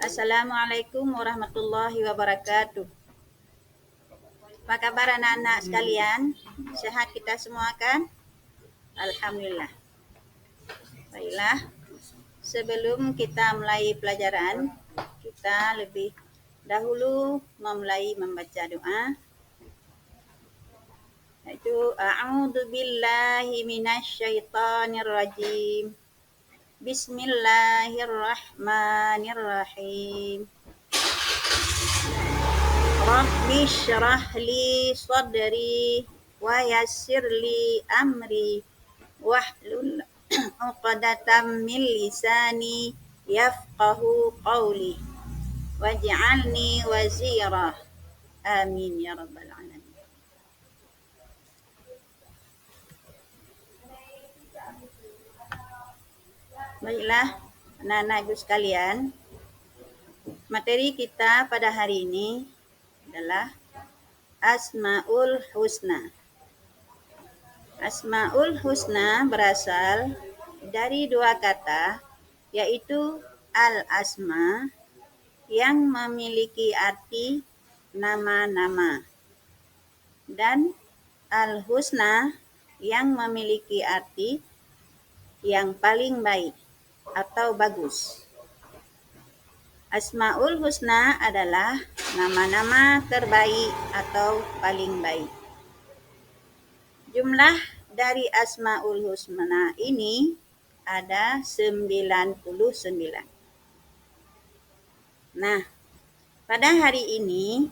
Assalamualaikum warahmatullahi wabarakatuh. Apa kabar anak-anak sekalian? Sehat kita semua kan? Alhamdulillah. Baiklah, sebelum kita mulai pelajaran, kita lebih dahulu memulai membaca doa. Yaitu a'udzubillahi minasyaitonirrajim. Bismillahirrahmanirrahim. Rabbi syrah li sadri wa yassir li amri wahlul 'uqdatam min lisani yafqahu qawli waj'alni wazira. Amin ya rabbal alamin. Baiklah, anak-anak ibu sekalian, materi kita pada hari ini adalah Asmaul Husna. Asmaul Husna berasal dari dua kata, yaitu al-asma yang memiliki arti nama-nama dan al-husna yang memiliki arti yang paling baik atau bagus. Asmaul Husna adalah nama-nama terbaik atau paling baik. Jumlah dari Asmaul Husna ini ada 99. Nah, pada hari ini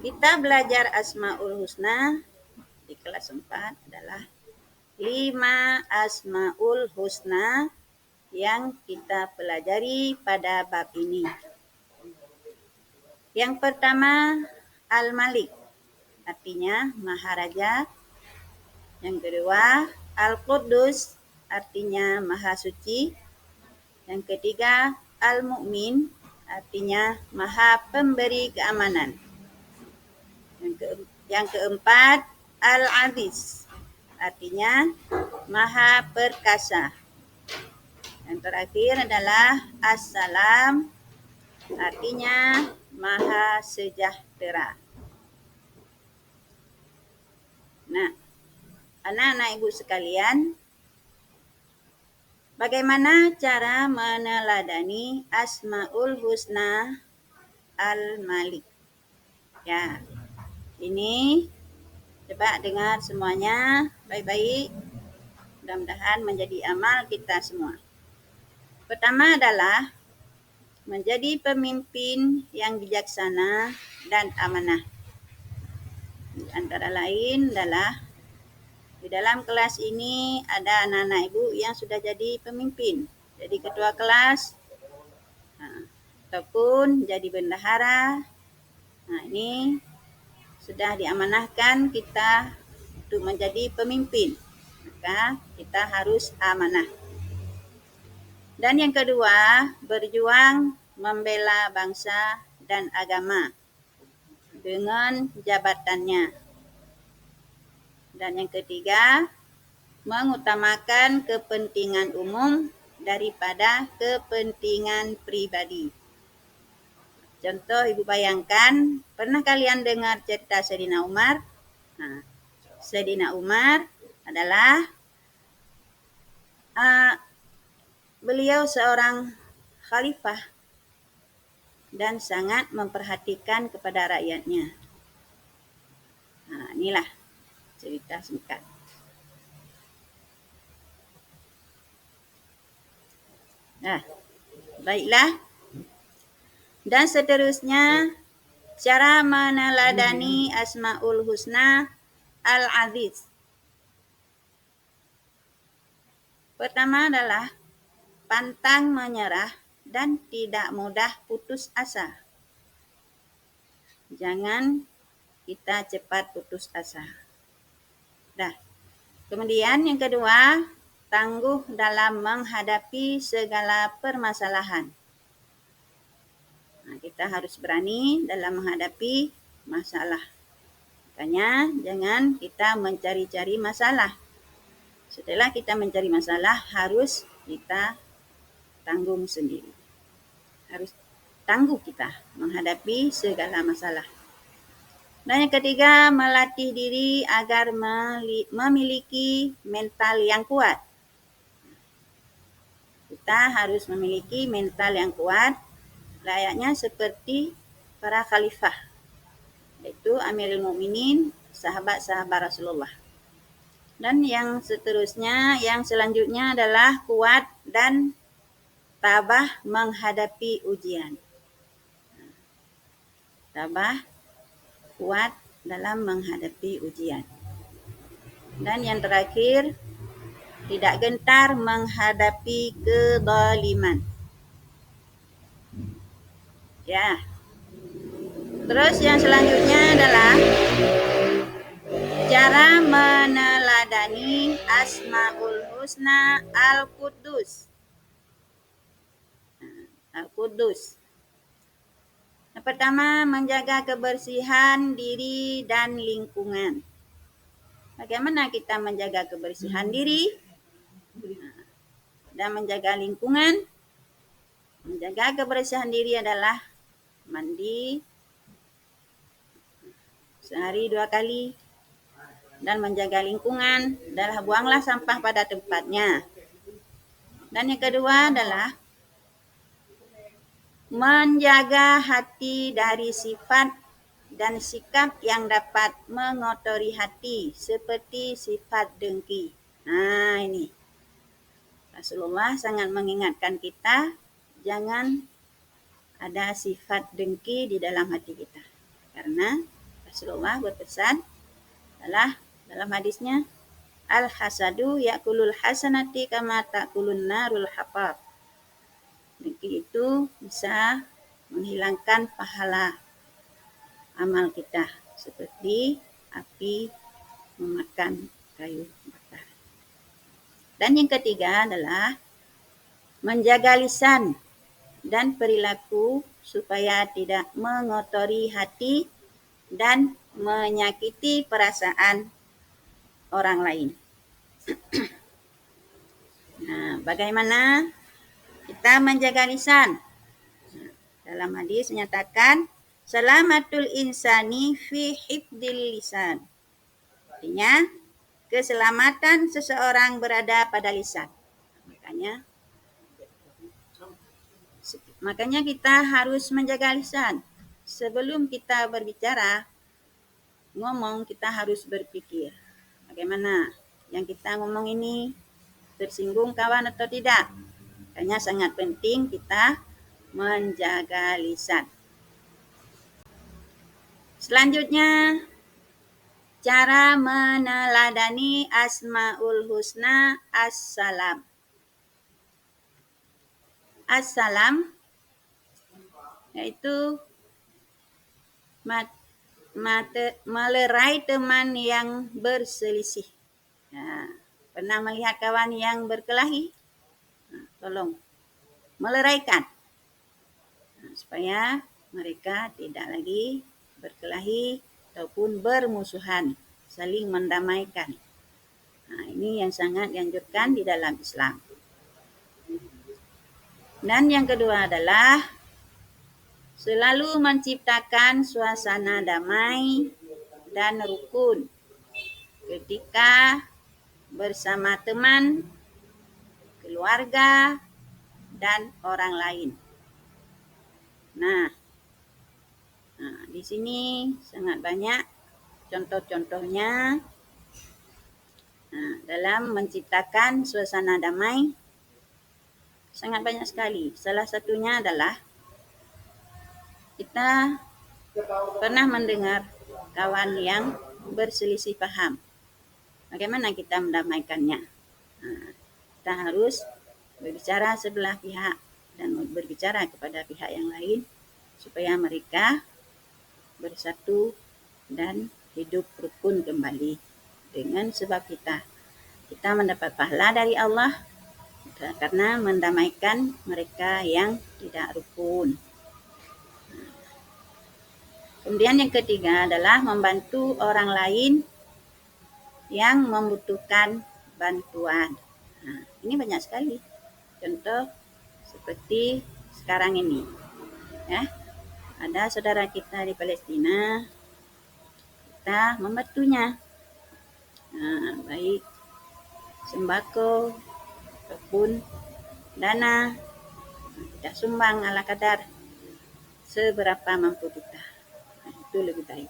kita belajar Asmaul Husna di kelas 4 adalah 5 Asmaul Husna yang kita pelajari pada bab ini. Yang pertama, Al-Malik, artinya Maharaja. Yang kedua, Al-Quddus, artinya Maha Suci. Yang ketiga, Al-Mu'min, artinya Maha Pemberi Keamanan. Yang keempat, Al-Aziz, artinya Maha Perkasa. Yang terakhir adalah As-Salam, artinya Maha Sejahtera. Nah, anak-anak ibu sekalian, bagaimana cara meneladani Asmaul Husna Al-Malik? Ya, ini coba dengar semuanya baik-baik. Mudah-mudahan menjadi amal kita semua. Pertama adalah menjadi pemimpin yang bijaksana dan amanah. Antara lain adalah di dalam kelas ini ada anak-anak ibu yang sudah jadi pemimpin, jadi ketua kelas, ataupun jadi bendahara. Nah, ini sudah diamanahkan kita untuk menjadi pemimpin, maka kita harus amanah. Dan yang kedua, berjuang membela bangsa dan agama dengan jabatannya. Dan yang ketiga, mengutamakan kepentingan umum daripada kepentingan pribadi. Contoh, ibu bayangkan, pernah kalian dengar cerita Sayyidina Umar? Nah, Sayyidina Umar adalah beliau seorang khalifah dan sangat memperhatikan kepada rakyatnya. Nah, inilah cerita singkat. Nah, baiklah. Dan seterusnya, cara meneladani Asmaul Husna Al-Aziz. Pertama adalah pantang menyerah dan tidak mudah putus asa. Jangan kita cepat putus asa. Nah, kemudian yang kedua, tangguh dalam menghadapi segala permasalahan. Nah, kita harus berani dalam menghadapi masalah. Makanya jangan kita mencari-cari masalah. Setelah kita mencari masalah, harus kita tanggung sendiri. harus tangguh kita menghadapi segala masalah. Dan yang ketiga, melatih diri agar memiliki mental yang kuat. Kita harus memiliki mental yang kuat, layaknya seperti para khalifah, yaitu Amirul Mukminin, sahabat-sahabat Rasulullah. Dan yang seterusnya, yang selanjutnya adalah kuat dan tabah menghadapi ujian. Tabah, kuat dalam menghadapi ujian. Dan yang terakhir, tidak gentar menghadapi kezaliman. Ya. Terus yang selanjutnya adalah cara meneladani Asmaul Husna Al-Quddus. Al-Quddus. Yang pertama, menjaga kebersihan diri dan lingkungan. Bagaimana kita menjaga kebersihan diri dan menjaga lingkungan? Menjaga kebersihan diri adalah mandi sehari 2 kali, dan menjaga lingkungan adalah buanglah sampah pada tempatnya. Dan yang kedua adalah menjaga hati dari sifat dan sikap yang dapat mengotori hati, seperti sifat dengki. Nah, ini Rasulullah sangat mengingatkan kita jangan ada sifat dengki di dalam hati kita. Karena Rasulullah berpesan adalah dalam hadisnya, al-hasadu ya'kulul hasanati kama ta'kulun narul hafaf. Dengki itu bisa menghilangkan pahala amal kita, seperti api memakan kayu bakar. Dan yang ketiga adalah menjaga lisan dan perilaku supaya tidak mengotori hati dan menyakiti perasaan orang lain. Nah, bagaimana kita menjaga lisan? Dalam hadis menyatakan, salamatul insani fi hifdil lisan. Artinya, keselamatan seseorang berada pada lisan. Makanya kita harus menjaga lisan. Sebelum kita berbicara, ngomong, kita harus berpikir. Bagaimana yang kita ngomong ini tersinggung kawan atau tidak? Makanya sangat penting kita menjaga lisan. Selanjutnya, cara meneladani Asmaul Husna As-Salam. As-Salam yaitu melerai teman yang berselisih. Nah, pernah melihat kawan yang berkelahi? Nah, tolong meleraikan. Nah, supaya mereka tidak lagi berkelahi ataupun bermusuhan, saling mendamaikan. Nah, ini yang sangat dianjurkan di dalam Islam. Dan yang kedua adalah selalu menciptakan suasana damai dan rukun ketika bersama teman, keluarga, dan orang lain. Nah, di sini sangat banyak contoh-contohnya dalam menciptakan suasana damai. Sangat banyak sekali. Salah satunya adalah kita pernah mendengar kawan yang berselisih paham. Bagaimana kita mendamaikannya? Kita harus berbicara sebelah pihak dan berbicara kepada pihak yang lain supaya mereka bersatu dan hidup rukun kembali. Dengan sebab kita mendapat pahala dari Allah karena mendamaikan mereka yang tidak rukun. Kemudian yang ketiga adalah membantu orang lain yang membutuhkan bantuan. Nah, ini banyak sekali contoh seperti sekarang ini. Ya, ada saudara kita di Palestina, kita membantunya, baik sembako ataupun dana, kita sumbang ala kadar seberapa mampu kita. Itu lebih baik.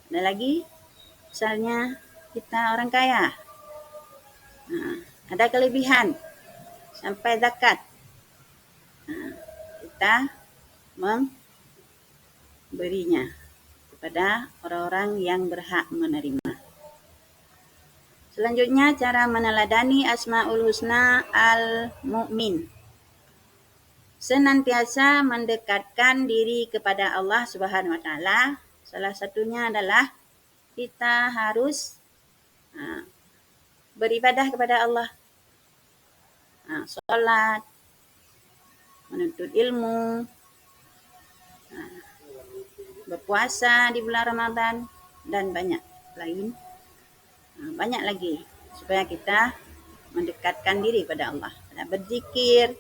Ada lagi, misalnya kita orang kaya, ada kelebihan sampai zakat, kita memberinya kepada orang-orang yang berhak menerima. Selanjutnya, cara meneladani Asmaul Husna al-Mu'min. Senantiasa mendekatkan diri kepada Allah Subhanahu wa taala. Salah satunya adalah kita harus beribadah kepada Allah. Salat, menuntut ilmu, berpuasa di bulan Ramadan, dan banyak lain. Banyak lagi supaya kita mendekatkan diri pada Allah. Ada berzikir,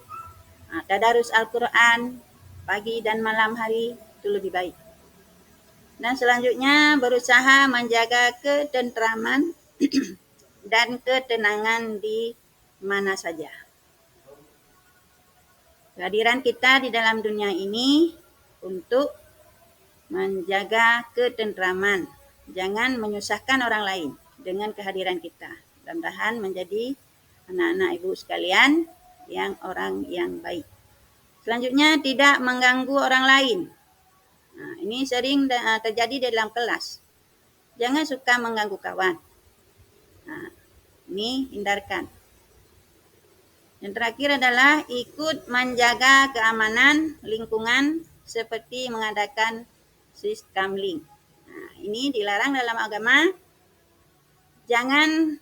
tadarus Al-Quran pagi dan malam hari, itu lebih baik. Dan selanjutnya berusaha menjaga ketentraman dan ketenangan di mana saja. Kehadiran kita di dalam dunia ini untuk menjaga ketentraman, jangan menyusahkan orang lain dengan kehadiran kita. Mudah-mudahan menjadi anak-anak ibu sekalian yang orang yang baik. Selanjutnya, tidak mengganggu orang lain. Ini sering terjadi dalam kelas. Jangan suka mengganggu kawan. Ini hindarkan. Yang terakhir adalah ikut menjaga keamanan lingkungan seperti mengadakan siskamling. Ini dilarang dalam agama. Jangan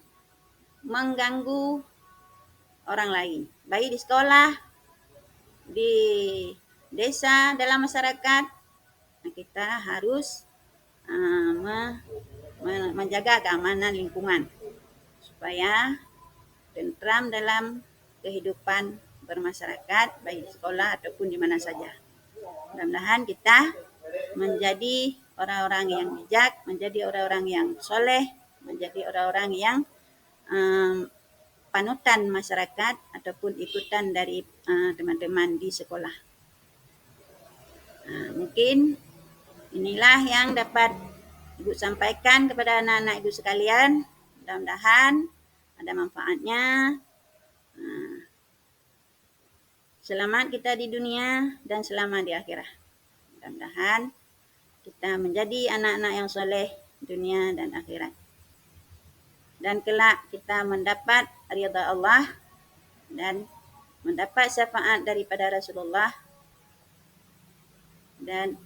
mengganggu orang lain, baik di sekolah, di desa, dalam masyarakat. Kita harus menjaga keamanan lingkungan supaya tentram dalam kehidupan bermasyarakat, baik di sekolah ataupun di mana saja. Mudah-mudahan kita menjadi orang-orang yang bijak, menjadi orang-orang yang soleh, menjadi orang-orang yang panutan masyarakat ataupun ikutan dari teman-teman di sekolah. Mungkin inilah yang dapat Ibu sampaikan kepada anak-anak Ibu sekalian. Mudah-mudahan ada manfaatnya. Selamat kita di dunia dan selamat di akhirat. Mudah-mudahan kita menjadi anak-anak yang soleh dunia dan akhirat. Dan kelak kita mendapat ridha Allah dan mendapat syafaat daripada Rasulullah. Dan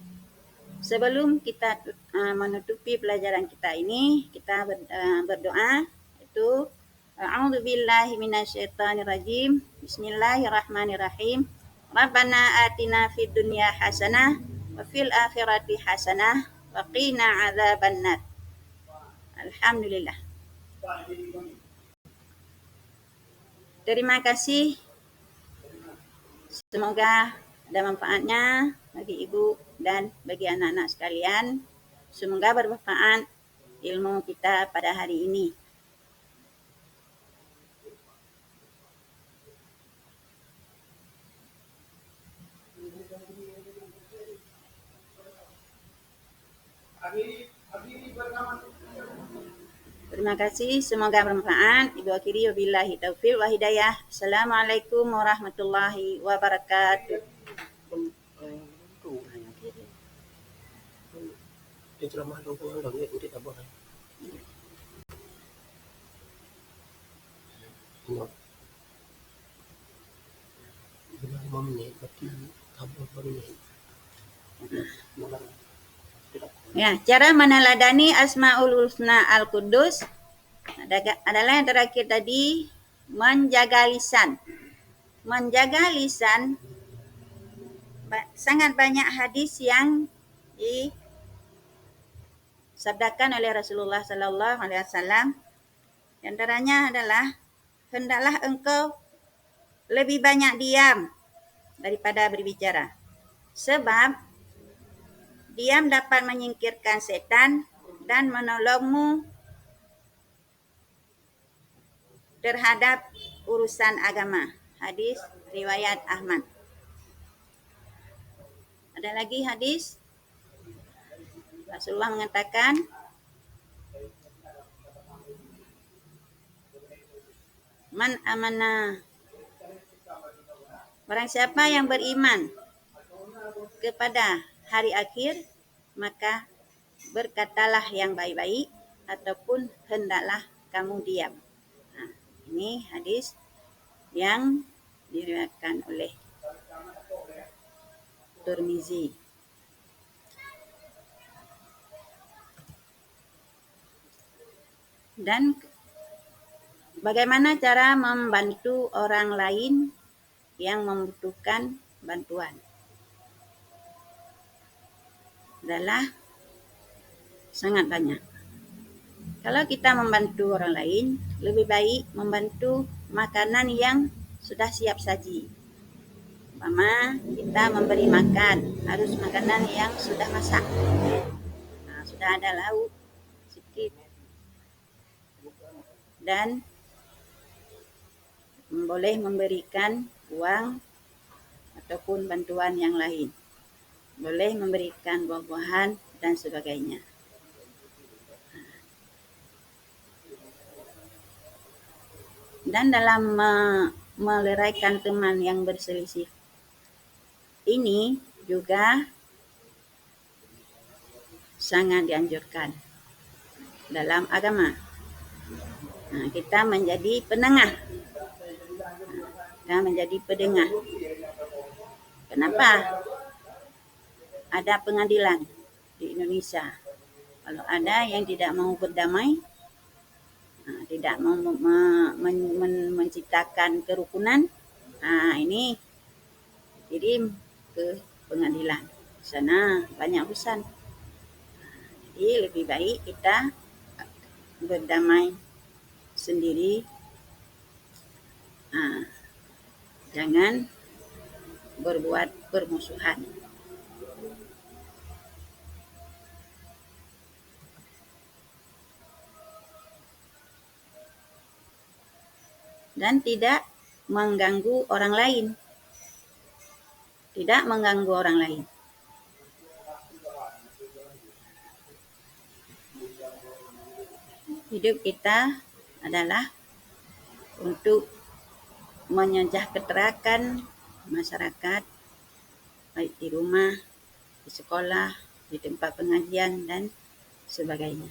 sebelum kita menutupi pelajaran kita ini, kita berdoa, itu A'udzubillahi minasyaitonirrajim. Bismillahirrahmanirrahim. Rabbana atina fid dunya hasanah wa fil akhirati hasanah wa qina adzabannar. Alhamdulillah. Terima kasih. Semoga ada manfaatnya bagi Ibu dan bagi anak-anak sekalian. Semoga bermanfaat ilmu kita pada hari ini. Terima kasih, semoga bermanfaat. Ibu akhiri wabillahi taufiq wa hidayah. Assalamualaikum warahmatullahi wabarakatuh. Ya, cara meneladani Asmaul Husna Al-Qudus adalah yang terakhir tadi, menjaga lisan. Menjaga lisan, sangat banyak hadis yang disabdakan oleh Rasulullah Sallallahu Alaihi Wasallam. Di antaranya adalah, hendaklah engkau lebih banyak diam daripada berbicara. Sebab diam dapat menyingkirkan setan dan menolongmu terhadap urusan agama. Hadis riwayat Ahmad. Ada lagi hadis. Rasulullah mengatakan, man amana, barang siapa yang beriman kepada hari akhir, maka berkatalah yang baik-baik ataupun hendaklah kamu diam. Nah, ini hadis yang diriwayatkan oleh Tirmizi. Dan bagaimana cara membantu orang lain yang membutuhkan bantuan? Adalah sangat banyak. Kalau kita membantu orang lain, lebih baik membantu makanan yang sudah siap saji. Umpama kita memberi makan, harus makanan yang sudah masak. Nah, sudah ada lauk sedikit. Dan boleh memberikan uang ataupun bantuan yang lain. Boleh memberikan buah-buahan dan sebagainya. Dan dalam meleraikan teman yang berselisih ini juga sangat dianjurkan dalam agama. Nah, kita menjadi penengah. Kita menjadi pendengar. Kenapa ada pengadilan di Indonesia? Kalau ada yang tidak mau berdamai, tidak mau menciptakan kerukunan, ini kirim ke pengadilan. Di sana banyak urusan. Jadi lebih baik kita berdamai sendiri. Jangan berbuat permusuhan. Dan tidak mengganggu orang lain. Tidak mengganggu orang lain. Hidup kita adalah untuk menyejahterakan masyarakat, baik di rumah, di sekolah, di tempat pengajian, dan sebagainya.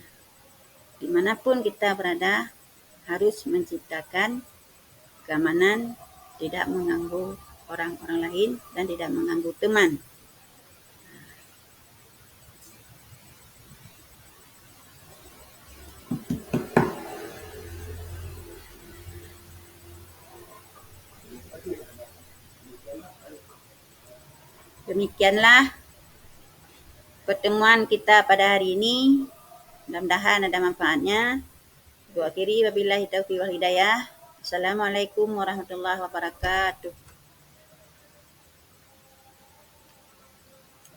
Dimanapun kita berada, harus menciptakan keamanan, tidak mengganggu orang-orang lain, dan tidak mengganggu teman. Demikianlah pertemuan kita pada hari ini. Mudah-mudahan ada manfaatnya. Akhiri wabillahi taufiq wal hidayah. Assalamualaikum warahmatullahi wabarakatuh.